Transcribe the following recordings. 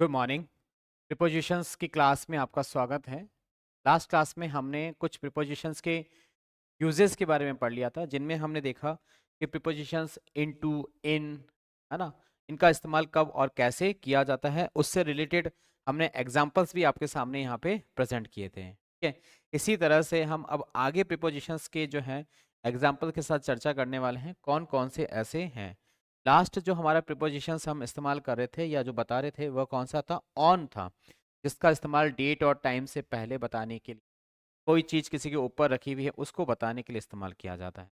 Good morning. Prepositions की class में आपका स्वागत है। लास्ट क्लास में हमने कुछ प्रीपोजिशंस के यूजेस के बारे में पढ़ लिया था, जिनमें हमने देखा कि प्रीपोजिशंस इनटू, इन, है ना, इनका इस्तेमाल कब और कैसे किया जाता है। उससे रिलेटेड हमने एग्जांपल्स भी आपके सामने यहाँ पे प्रेजेंट किए थे। ठीक है, इसी तरह से हम अब आगे प्रीपोजिशंस के जो हैं एग्जाम्पल के साथ चर्चा करने वाले हैं, कौन कौन से ऐसे हैं। लास्ट जो हमारा प्रीपोजिशंस हम इस्तेमाल कर रहे थे या जो बता रहे थे वह कौन सा था? ऑन था, जिसका इस्तेमाल डेट और टाइम से पहले बताने के लिए, कोई चीज़ किसी के ऊपर रखी हुई है उसको बताने के लिए इस्तेमाल किया जाता है।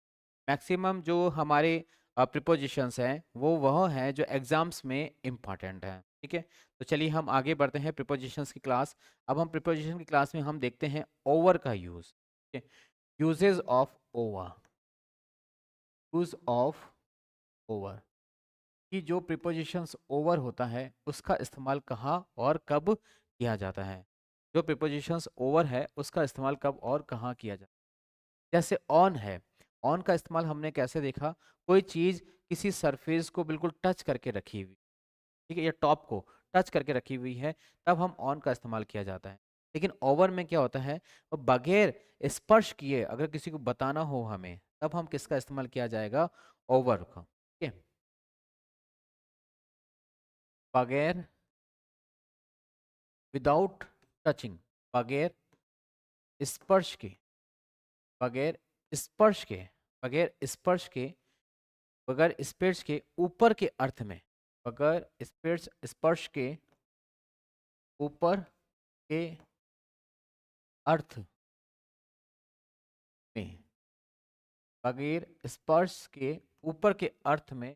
मैक्सिमम जो हमारे प्रीपोजिशंस हैं वह हैं जो एग्जाम्स में इम्पॉर्टेंट हैं। ठीक है, तो चलिए हम आगे बढ़ते हैं प्रीपोजिशंस की क्लास। अब हम प्रीपोजिशन की क्लास में हम देखते हैं ओवर का use. Uses of over, use of over, कि जो प्रीपोजिशंस ओवर होता है उसका इस्तेमाल कहाँ और कब किया जाता है। जो प्रीपोजिशंस ओवर है उसका इस्तेमाल कब और कहाँ किया जाता है। जैसे ऑन है, ऑन का इस्तेमाल हमने कैसे देखा? कोई चीज़ किसी सरफेस को बिल्कुल टच करके रखी हुई, ठीक है, या टॉप को टच करके रखी हुई है, तब हम ऑन का इस्तेमाल किया जाता है। लेकिन ओवर में क्या होता है? वो बगैर स्पर्श किए अगर किसी को बताना हो हमें, तब हम किसका इस्तेमाल किया जाएगा? ओवर का। ठीक है, बगैर, विदाउट टचिंग, बगैर स्पर्श के, बगैर स्पर्श के, बगैर स्पर्श के, बगैर स्पर्श के ऊपर के अर्थ में, बगैर स्पर्श स्पर्श के ऊपर के अर्थ में, बगैर स्पर्श के ऊपर के अर्थ में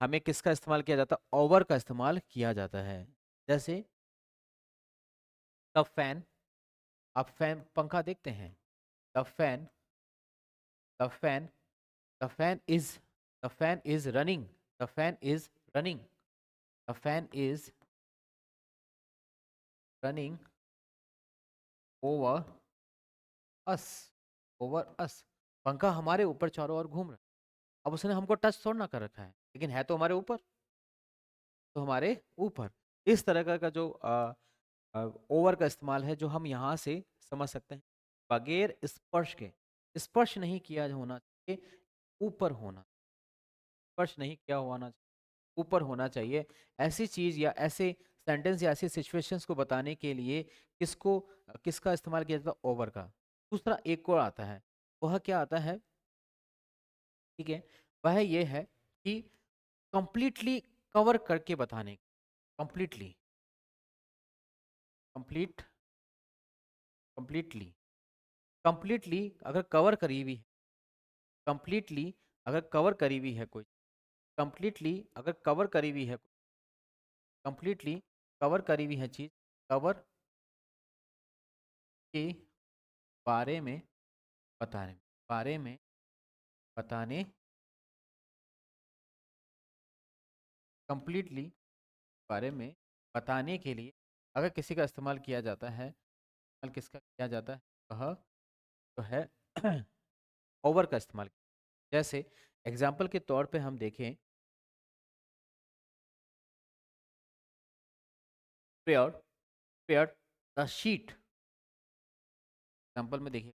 हमें किसका इस्तेमाल किया जाता है? ओवर का इस्तेमाल किया जाता है। जैसे द फैन, आप फैन पंखा देखते हैं, the fan, the fan, the fan is, the fan is running, the fan is running, the fan is running over us, over us, पंखा हमारे ऊपर चारों ओर घूम रहा है। अब उसने हमको टच थोड़ा ना कर रखा है, लेकिन है तो हमारे ऊपर, तो हमारे ऊपर। इस तरह का जो ओवर का इस्तेमाल है जो हम यहाँ से समझ सकते हैं। बगैर स्पर्श के, स्पर्श नहीं किया होना चाहिए, ऊपर होना, स्पर्श नहीं किया होना चाहिए, ऊपर होना चाहिए। ऐसी चीज या ऐसे सेंटेंस या ऐसी सिचुएशंस को बताने के लिए किसको, किसका इस्तेमाल किया जाता है? ओवर का। दूसरा एक और आता है, वह क्या आता है? ठीक है, वह ये है कि कंप्लीटली कवर करके बताने, कंप्लीटली, कंप्लीट, कंप्लीटली, कंप्लीटली अगर कवर करी हुई है, कंप्लीटली अगर कवर करी हुई है कोई, कंप्लीटली अगर कवर करी हुई है, कंप्लीटली कवर करी हुई है चीज, कवर के बारे में बताने, बारे में बताने, कंप्लीटली बारे में बताने के लिए अगर किसी का इस्तेमाल किया जाता है, इस्तेमाल किसका किया जाता है? वह तो है ओवर का इस्तेमाल। जैसे एग्जाम्पल के तौर पे हम देखें, pair, pair the sheet, example में देखिए,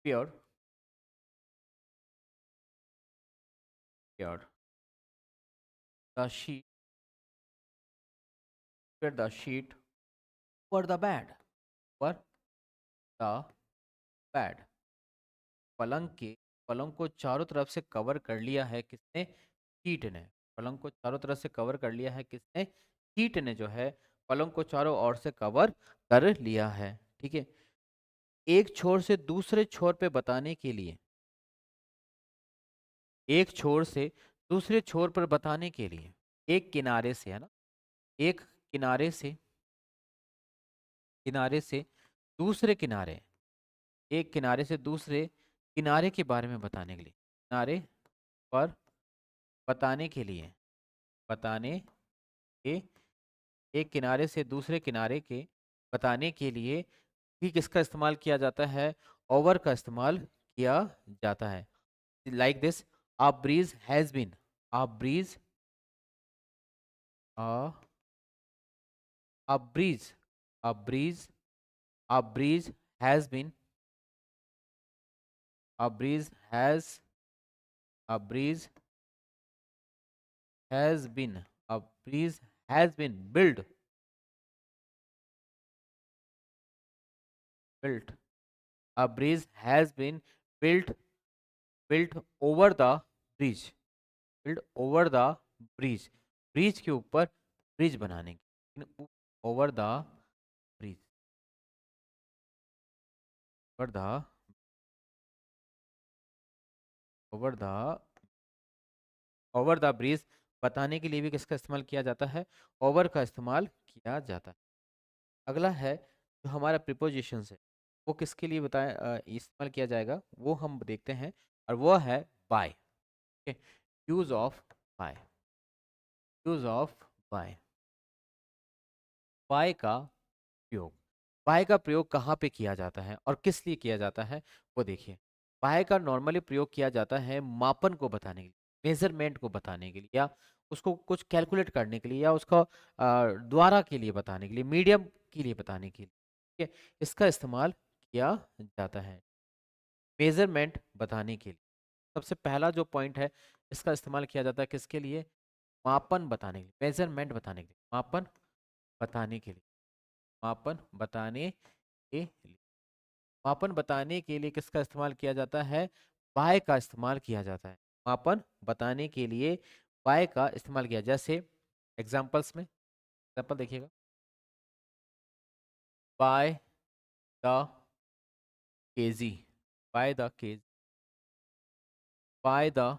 pair, pair the sheet, pair the sheet for the bed, for the bed, पलंग के, पलंग को चारों तरफ से कवर कर लिया है किसने? शीट ने। पलंग को चारों तरफ से कवर कर लिया है किसने? शीट ने जो है पलंग को चारों ओर से कवर कर लिया है। ठीक है, एक छोर से दूसरे छोर पे बताने के लिए, एक छोर से दूसरे छोर पर बताने के लिए, एक किनारे से, है ना, एक किनारे से, किनारे से दूसरे किनारे, एक किनारे से दूसरे किनारे के बारे में बताने के लिए, किनारे पर बताने के लिए, बताने के, एक किनारे से दूसरे किनारे के बताने के लिए भी किसका इस्तेमाल किया जाता है? ओवर का इस्तेमाल किया जाता है। Like this, a breeze has been, a breeze a a breeze a breeze a breeze has been a breeze has a breeze has been a breeze has been built a breeze has been built built over the bridge built over the bridge के ऊपर bridge बनाने की over the bridge over the over the over the bridge बताने के लिए भी किसका इस्तेमाल किया जाता है, ओवर का इस्तेमाल किया जाता है। अगला है जो हमारा प्रिपोजिशन है वो किसके लिए बताया इस्तेमाल किया जाएगा वो हम देखते हैं, और वो है by. Use of by use of by by का प्रयोग बाय का प्रयोग कहाँ पे किया जाता है और किस लिए किया जाता है वो देखिए। बाय का नॉर्मली प्रयोग किया जाता है मापन को बताने के लिए, मेजरमेंट को बताने के लिए, या उसको कुछ कैलकुलेट करने के लिए, या उसका द्वारा के लिए बताने के लिए, मीडियम के लिए बताने के लिए, ठीक है, इसका इस्तेमाल किया जाता है मेजरमेंट बताने के लिए। सबसे पहला जो पॉइंट है इसका इस्तेमाल किया जाता है किसके लिए, मापन बताने के लिए, मेजरमेंट बताने के लिए, मापन बताने के लिए, मापन बताने के लिए, मापन बताने के लिए किसका इस्तेमाल किया जाता है, बाय का इस्तेमाल किया जाता है। मापन बताने के लिए बाय का इस्तेमाल किया, जैसे एग्जांपल्स में एग्जांपल देखिएगा, by the KG, by the KG, by the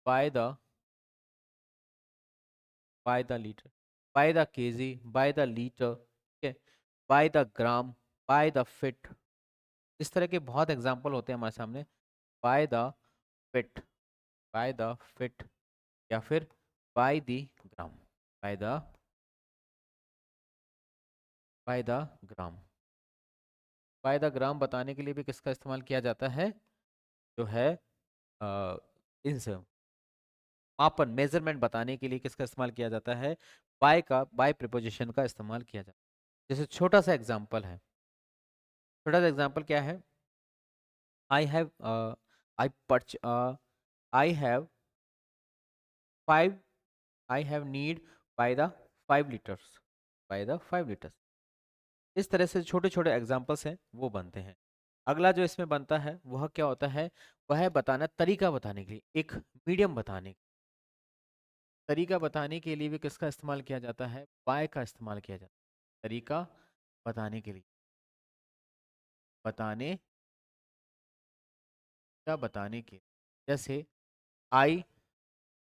by the by the litre, by the KG, by the litre, ठीक है, by the gram, by the feet. इस तरह के बहुत एग्जांपल होते हैं हमारे सामने। By the feet, by the feet, या फिर by the gram, by the by the gram. By the gram बताने के लिए भी किसका इस्तेमाल किया जाता है, जो है इनसे मापन मेजरमेंट बताने के लिए किसका इस्तेमाल किया जाता है, बाय का, बाय प्रिपोजिशन का इस्तेमाल किया जाता है। जैसे छोटा सा एग्जांपल है, छोटा सा एग्जांपल क्या है, I have I perch I have 5 I have need by the 5 litres, by the 5 litres. इस तरह से छोटे छोटे एग्जाम्पल्स हैं वो बनते हैं। अगला जो इसमें बनता है वह क्या होता है, वह है बताना, तरीका बताने के लिए, एक मीडियम बताने, तरीका बताने के लिए भी किसका इस्तेमाल किया जाता है, बाय का इस्तेमाल किया जाता है। तरीका बताने के लिए, बताने का बताने के, जैसे आई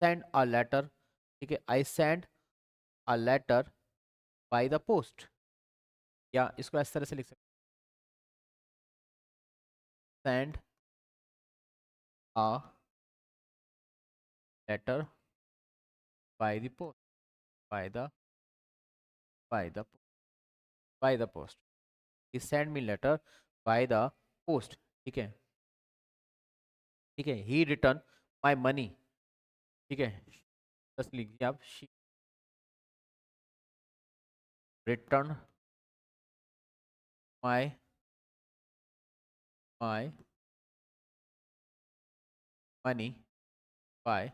सेंड अ लेटर, ठीक है, I send a letter by the post, या इसको इस तरह से लिख सकते, send a letter by the post, by the by the by the post, he send me letter by the post, ठीक है, ठीक है, ही रिटर्न माय मनी, ठीक है, बस लिखिए आप, return my my money by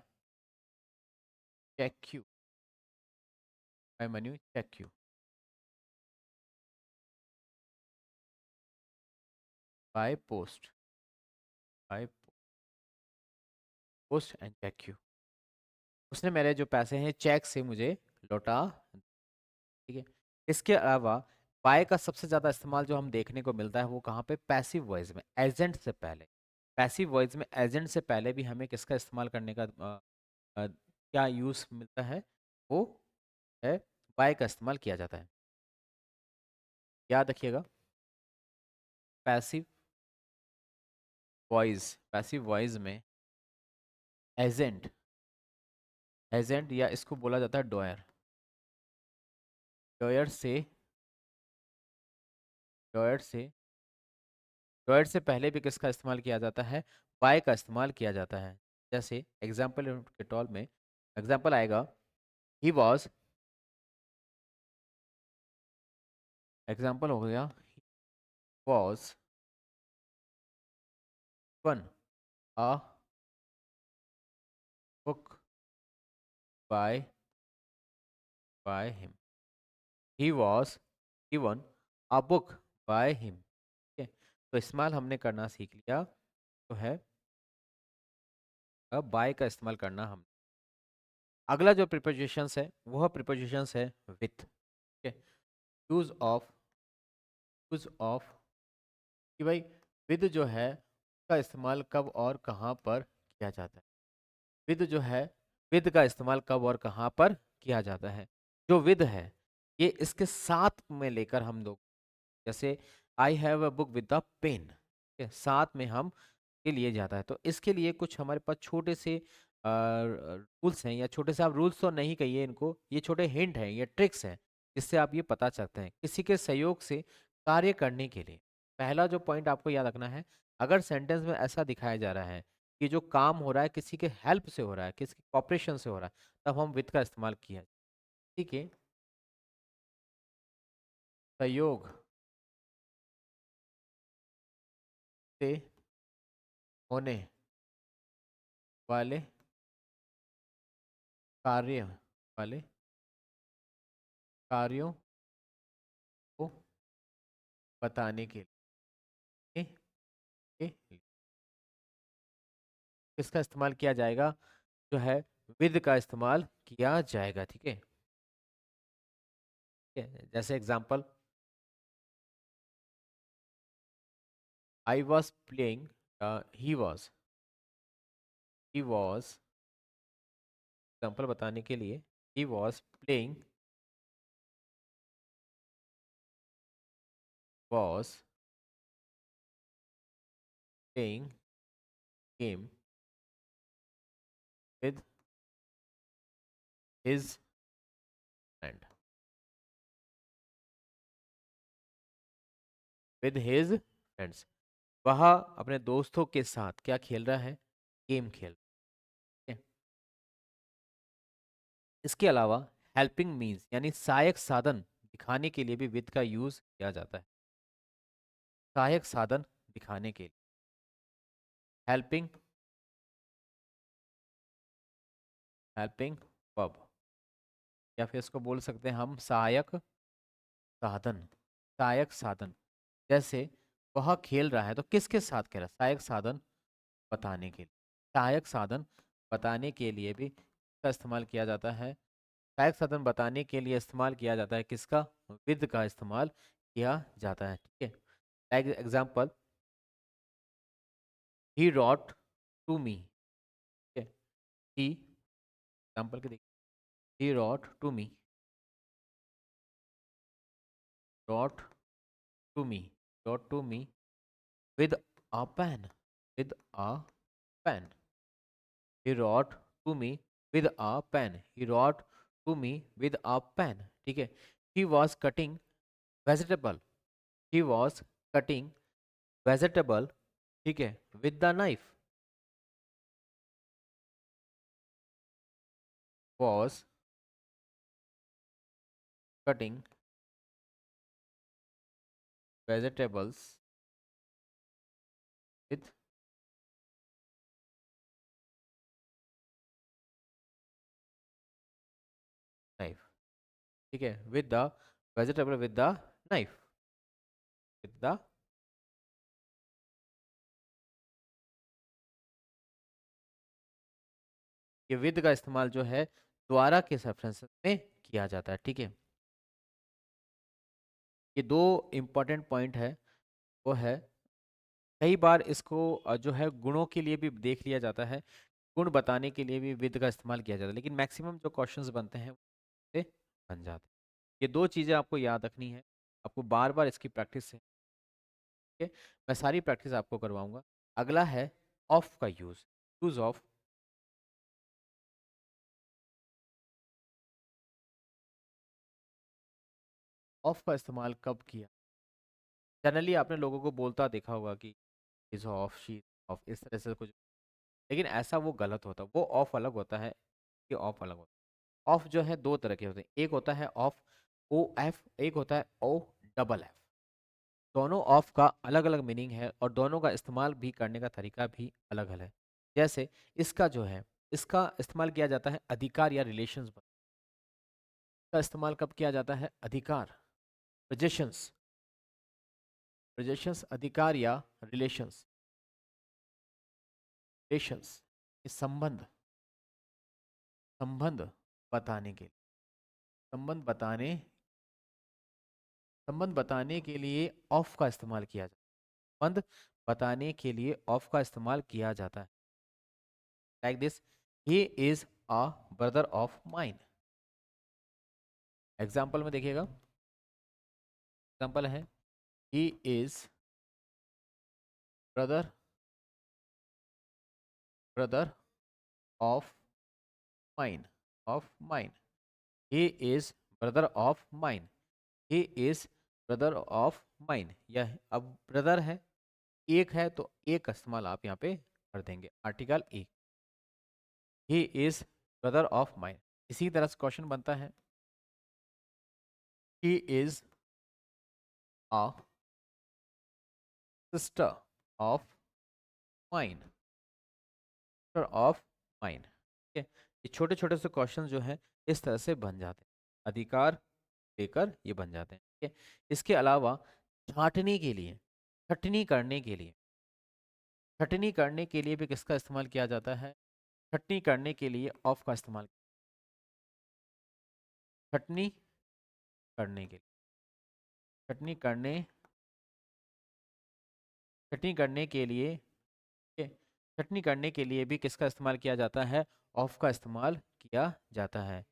cheque you, by money cheque you, by post, by post and cheque you, उसने मेरे जो पैसे हैं चेक से मुझे लौटा, ठीक है। इसके अलावा बाय का सबसे ज्यादा इस्तेमाल जो हम देखने को मिलता है वो कहाँ पे, पैसिव वॉइस में, एजेंट से पहले। पैसिव वॉइस में एजेंट से पहले भी हमें किसका इस्तेमाल करने का क्या यूज मिलता है, वो है बाय का इस्तेमाल किया जाता है। याद रखिएगा, पैसिव वॉइस, पैसिव वॉइस में एजेंट, एजेंट या इसको बोला जाता है डॉयर, डॉयर से, डॉयर से, डॉयर से पहले भी किसका इस्तेमाल किया जाता है, बाय का इस्तेमाल किया जाता है। जैसे एग्जाम्पल के तौर में, एग्जाम्पल आएगा, ही वॉज, एग्जाम्पल हो गया, was one a book by him, he was given a book by him. ठीक है, तो इस्तेमाल हमने करना सीख लिया, तो है अब बाय का इस्तेमाल करना हम। अगला जो प्रिपोजिशंस है वह प्रिपोजिशंस है विथ। ठीक है, यूज ऑफ, यूज ऑफ, कि भाई विद जो है उसका इस्तेमाल कब और कहाँ पर किया जाता है। विद जो है, विद का इस्तेमाल कब और कहाँ पर किया जाता है। जो विद है ये इसके साथ में लेकर हम लोग, जैसे I have a book with the pen, साथ में हम के लिए जाता है। तो इसके लिए कुछ हमारे पास छोटे से रूल्स हैं, या छोटे से आप रूल्स तो नहीं कहिए इनको, ये छोटे हिंट हैं, ये ट्रिक्स हैं, जिससे आप ये पता सकते हैं किसी के सहयोग से कार्य करने के लिए। पहला जो पॉइंट आपको याद रखना है, अगर सेंटेंस में ऐसा दिखाया जा रहा है कि जो काम हो रहा है किसी के हेल्प से हो रहा है, किसी के कॉपरेशन से हो रहा है, तब हम विद का इस्तेमाल किया। ठीक है, सहयोग से होने वाले कार्य वाले कार्यों को बताने के लिए किसका इस्तेमाल किया जाएगा, जो है विद का इस्तेमाल किया जाएगा। ठीक है, जैसे example, I was playing, he was, example बताने के लिए, he was playing, was playing game with his friend, with his friends, वह अपने दोस्तों के साथ क्या खेल रहा है, गेम खेल रहा है। इसके अलावा हेल्पिंग मीन्स यानी सहायक साधन दिखाने के लिए भी विद का यूज किया जाता है। सहायक साधन दिखाने के लिए हेल्पिंग, हेल्पिंग वर्ब, या फिर इसको बोल सकते हैं हम सहायक साधन, सहायक साधन। जैसे वह खेल रहा है तो किसके साथ खेल रहा है, सहायक साधन बताने के लिए, सहायक साधन बताने के लिए भी इसका इस्तेमाल किया जाता है। सहायक साधन बताने के लिए इस्तेमाल किया जाता है किसका, विद का इस्तेमाल किया जाता है। ठीक है, example, he wrote to me, ठीक है, ही, एग्जाम्पल के देखिए, he wrote to me, wrote to me, wrote to me with a pen, with a pen, he wrote to me with a pen, he wrote to me with a pen। ठीक है, he was cutting vegetable, he was cutting vegetable, ठीक है, with the knife, was cutting vegetables with knife। ठीक है, with the vegetable with the knife, with the, ये with का इस्तेमाल जो है द्वारा के रेफरेंस में किया जाता है। ठीक है, ये दो इंपॉर्टेंट पॉइंट है, वो है कई बार इसको जो है गुणों के लिए भी देख लिया जाता है, गुण बताने के लिए भी विद का इस्तेमाल किया जाता है, लेकिन मैक्सिमम जो क्वेश्चंस बनते हैं वो से बन जाते हैं। ये दो चीज़ें आपको याद रखनी है, आपको बार बार इसकी प्रैक्टिस है। ठीक है, मैं सारी प्रैक्टिस आपको करवाऊंगा। अगला है ऑफ का यूज़, यूज़ ऑफ। ऑफ का इस्तेमाल कब किया, जनरली आपने लोगों को बोलता देखा होगा कि इज ऑफ, शी ऑफ, इस तरह से कुछ, लेकिन ऐसा वो गलत होता है, वो ऑफ अलग होता है, ये ऑफ अलग होता है। ऑफ जो है दो तरह के होते हैं, एक होता है ऑफ ओ एफ, एक होता है ओ डबल एफ। दोनों ऑफ का अलग अलग मीनिंग है और दोनों का इस्तेमाल भी करने का तरीका भी अलग अलग है। जैसे इसका जो है, इसका इस्तेमाल किया जाता है अधिकार या रिलेशंस का इस्तेमाल कब किया जाता है? अधिकार, पोजेशंस, पोजेशंस अधिकार या रिलेशंस, रिलेशंस संबंध, संबंध बताने के, संबंध बताने, संबंध बताने के लिए ऑफ का इस्तेमाल किया जाता है। संबंध बताने के लिए ऑफ का इस्तेमाल किया जाता है। Like this, he is a brother of mine. Example में देखिएगा, एग्जाम्पल है he is brother, brother of mine, of mine. He is brother of mine, he is brother of mine. यह अब ब्रदर है, एक है तो एक का इस्तेमाल आप यहाँ पे कर देंगे, आर्टिकल एक। He is brother of mine. इसी तरह से क्वेश्चन बनता है, he is a sister of mine, sister of mine. ठीक है, ये छोटे छोटे से क्वेश्चन जो है इस तरह से बन जाते हैं, अधिकार लेकर ये बन जाते हैं। ठीक है, इसके अलावा छांटने के लिए, छटनी करने के लिए, छटनी करने के लिए भी किसका इस्तेमाल किया जाता है? छटनी करने के लिए ऑफ का इस्तेमाल, छटनी करने के लिए, छटनी करने, छटनी करने के लिए, ठीक है, छटनी करने के लिए भी किसका इस्तेमाल किया जाता है? ऑफ का इस्तेमाल किया जाता है।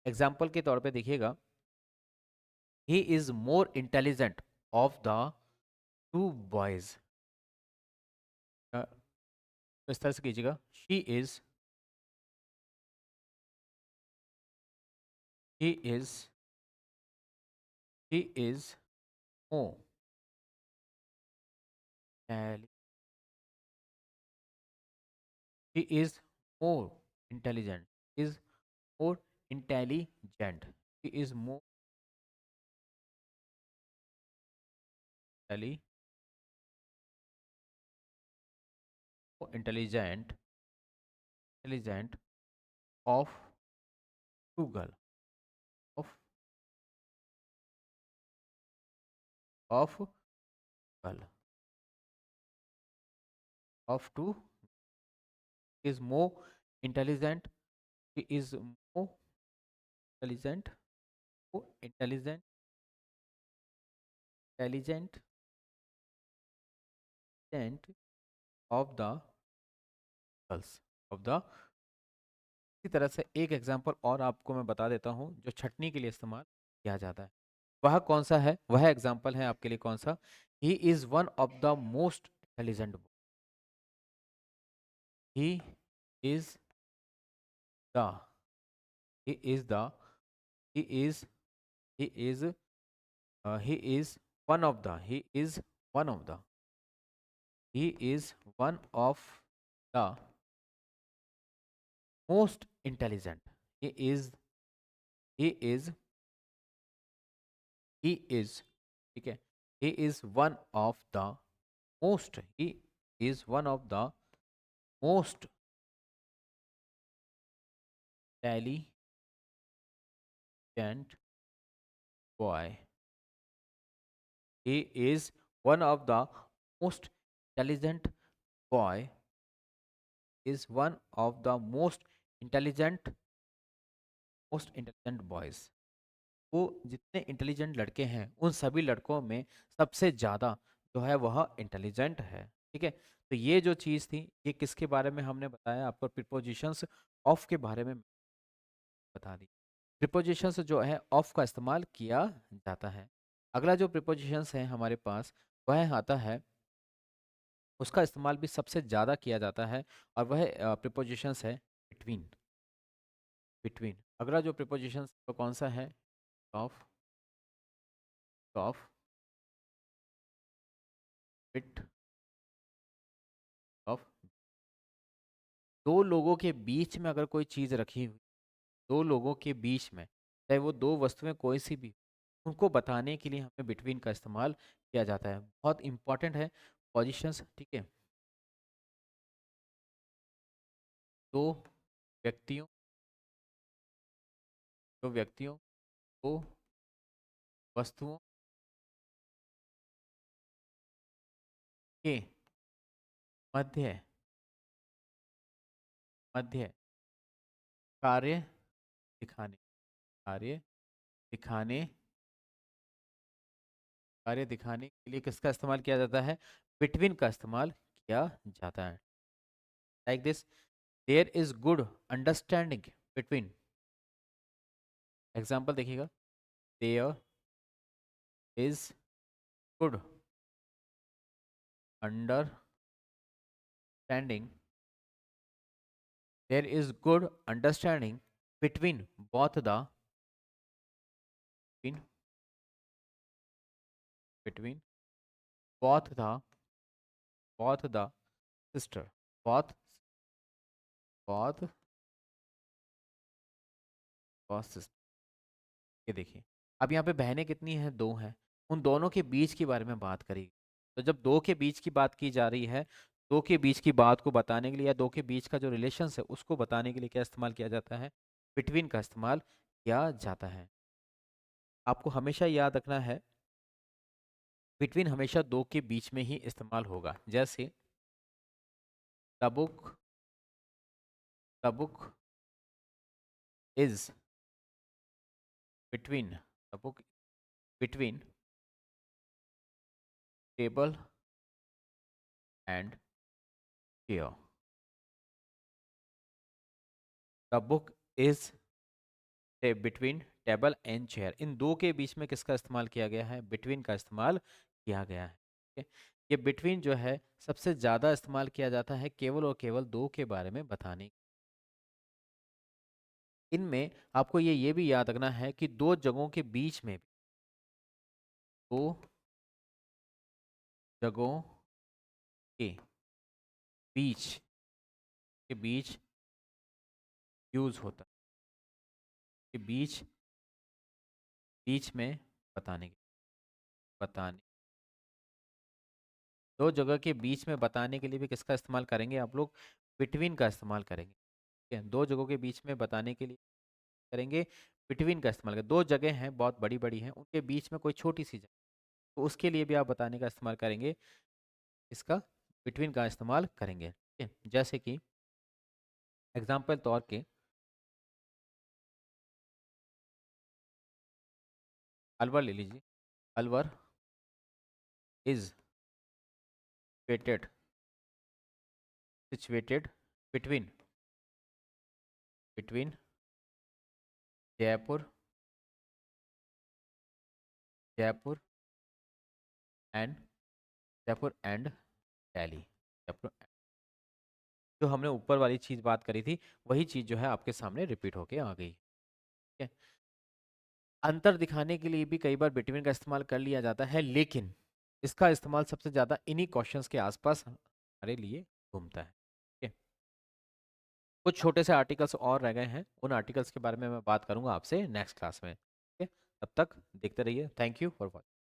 एग्जाम्पल के तौर पे देखिएगा, he is more intelligent of the two boys. इस तरह से कीजिएगा, she is, he is, he is more, he is more intelligent, is more intelligent, he is more intelli- more intelligent, intelligent of Google, of Google, of two, is more intelligent, he is more intelligent, more intelligent, intelligent, intelligent of the girls, of the। इसी तरह से एक example और आपको मैं बता देता हूँ जो छटनी के लिए इस्तेमाल किया जाता है। वह कौन सा है? वह एग्जांपल है आपके लिए कौन सा? He is one of the most intelligent, he is the, he is the, he is, he is, he is one of the, he is one of the, he is one of the most intelligent, he is, he is, he is, ठीक है, he is one of the most, he is one of the most intelligent boy, he is one of the most intelligent boy, is one of the intelligent most intelligent boys। वो जितने intelligent लड़के हैं उन सभी लड़कों में सबसे ज़्यादा जो है वह इंटेलिजेंट है। ठीक है, तो ये जो चीज़ थी ये किसके बारे में हमने बताया आपको? प्रीपोजिशंस ऑफ के बारे में बता दी। प्रीपोजिशंस जो है ऑफ का इस्तेमाल किया जाता है। अगला जो प्रीपोजिशंस है हमारे पास वह आता है, उसका इस्तेमाल भी सबसे ज़्यादा किया जाता है और वह प्रीपोजिशंस है बिटवीन, बिटवीन। अगला जो प्रीपोजिशंस तो कौन सा है? Of, of, bit, of. दो लोगों के बीच में अगर कोई चीज़ रखी हुई दो लोगों के बीच में, चाहे वो दो वस्तुएं कोई सी भी, उनको बताने के लिए हमें बिटवीन का इस्तेमाल किया जाता है। बहुत इंपॉर्टेंट है पोजीशंस, ठीक है। दो व्यक्तियों दो व्यक्तियों दो वस्तुओं के मध्य मध्य कार्य दिखाने कार्य दिखाने कार्य दिखाने के लिए किसका इस्तेमाल किया जाता है? बिटवीन का इस्तेमाल किया जाता है। Like this, there is good understanding between, example देखिएगा, there is good understanding, there is good understanding between both the between between both the sister, both both both sister। ये देखिए, अब यहाँ पे बहनें कितनी हैं? दो हैं। उन दोनों के बीच के बारे में बात करेगी। तो जब दो के बीच की बात की जा रही है, दो के बीच की बात को बताने के लिए या दो के बीच का जो रिलेशन है उसको बताने के लिए क्या इस्तेमाल किया जाता है? बिटवीन का इस्तेमाल किया जाता है। आपको हमेशा याद रखना है, बिटवीन हमेशा दो के बीच में ही इस्तेमाल होगा। जैसे the book is between the book between table and chair. The book is between table and chair. इन दो के बीच में किसका इस्तेमाल किया गया है? बिटवीन का इस्तेमाल किया गया है। ठीक है? ये बिटवीन जो है सबसे ज्यादा इस्तेमाल किया जाता है केवल और केवल दो के बारे में बताने। इनमें आपको ये भी याद रखना है कि दो जगहों के बीच में, दो जगहों के बीच यूज होता है, के बीच में बताने दो जगह के बीच में बताने के लिए भी किसका इस्तेमाल करेंगे आप लोग? बिटवीन का इस्तेमाल करेंगे। ठीक है, दो जगहों के बीच में बताने के लिए करेंगे बिटवीन का इस्तेमाल करेंगे। दो जगह हैं, बहुत बड़ी बड़ी हैं, उनके बीच में कोई छोटी सी जगह, तो उसके लिए भी आप बताने का इस्तेमाल करेंगे, इसका बिटवीन का इस्तेमाल करेंगे। ठीक है, जैसे कि एग्जाम्पल तौर के, अलवर ले लीजिए। Alwar is situated between between Jaipur Jaipur and Delhi. Jaipur, जो हमने ऊपर वाली चीज बात करी थी वही चीज जो है आपके सामने रिपीट होके आ गई। ठीक है, अंतर दिखाने के लिए भी कई बार बिटवीन का इस्तेमाल कर लिया जाता है, लेकिन इसका इस्तेमाल सबसे ज्यादा इन्हीं क्वेश्चंस के आसपास हमारे लिए घूमता है। ठीक है, कुछ छोटे से आर्टिकल्स और रह गए हैं, उन आर्टिकल्स के बारे में मैं बात करूंगा आपसे नेक्स्ट क्लास में। ठीक है, तब तक देखते रहिए। Thank you for watching.